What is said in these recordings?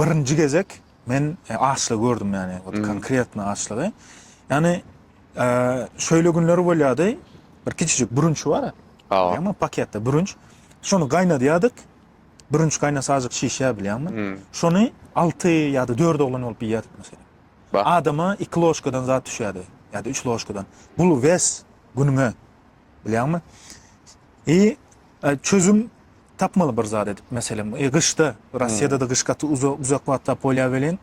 birinci gezek men açlı gördüm yani. O konkretno açlığı. Yani şöyle günleri bolýady. Bir kiçicik brunç var. Ama pakette brunç. Şonu gaynadydyk. Brunç gaynasa azyk şişe bilýärmi? Şonu 6 ýa-da 4 oglan bolup ýýýardyk mesela. Adama 2 loşkadan zat düşýärdi. ýa-da 3 loşkadan. Bul wes günüňe bilýärmi? Çözüm tapmaly bir zat edip mesela gyşda Russiýada da gyşgaty uzak wagtda poliavelen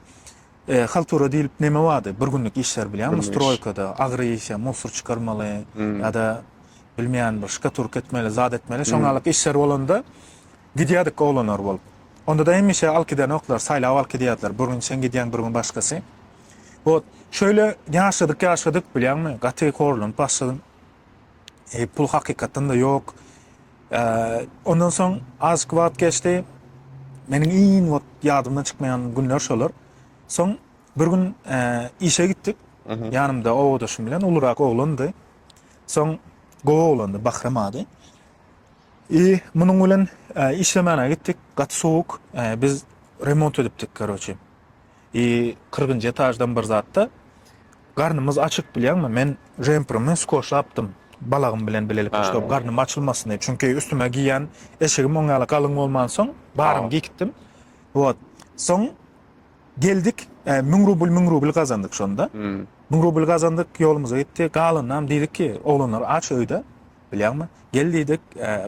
haltura diýilip neme wady? Bir günlük işler bilýärmi? Stroykada agry işe, musor çykarmaly ýa-da bilmeýän bir şkaturk etmeli, zat etmeli. Şoňalyk işler bolanda gidýärdik oglanlar bolup. Onda da hemişe alkydan oklar, saýlap alkydýarlar. Bir gün sen gidýän, bir gün başgasy. Bu şöyle ýaşadyk bilýärmi? Gaty korlun başladym. Pul hakykatdan da ýok. Ondan soň azk wagt geçdi. Meniň iň wagt ýadymdan çykmaýan günler şolar. Soň bir gün işe gitdik. Ýanymda owadaşym bilen ulurak oglandy. Soň gowa oglandy, Bahramady. Munuň bilen işlemene gittik. Gaty sowuk. Biz remont edipdik karoçy. 40-njy etajdan bir zatda garnymyz açyk bilýärmi? Men jemperimi skoşlapdym. Balagym bilen bilelik başlap garnym açylmasyn diýip. Çünki üstüme giýen eşigim oňaly galyň bolman soň barym gikdim. Wot. Soň geldik. 1000 rubl gazandyk şonda. 1000 rubl gazandyk, ýolumyza gitdik. Galynam diýdik ki, oglanlar aç öýde. Bilýärmi? Geldik,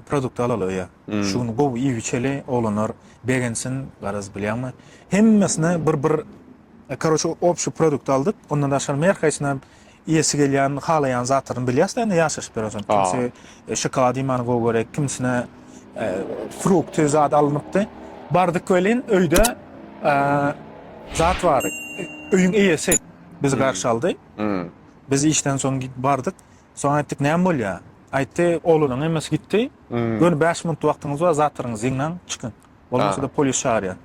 produkt alaly ýa. Şunu gowy iýiçeli oglanlar begensin, garaz bilýärmi? Hemmesine bir karoçy opşy produkt aldyk. Ondan aşağı merhaýsyna iyesi gelýän, halaýan zatlaryny bilýärsiň, ýa ýaşaş berýär. Kimse şokolad ýemany gowy gerek, kimsine frukt zat alınıpdy. Bardyk welin öýde zat bar. Öýüň iyesi bizi garşy aldy. Biz işden soň bardyk. Soň aýtdyk, näme bolýar? Aýtdy, oglanyň emesi gitdi. Gönü 5 minut wagtyňyz bar, zatlaryňyz ýeňden çykyn. Bolmasa da polis çağırýar.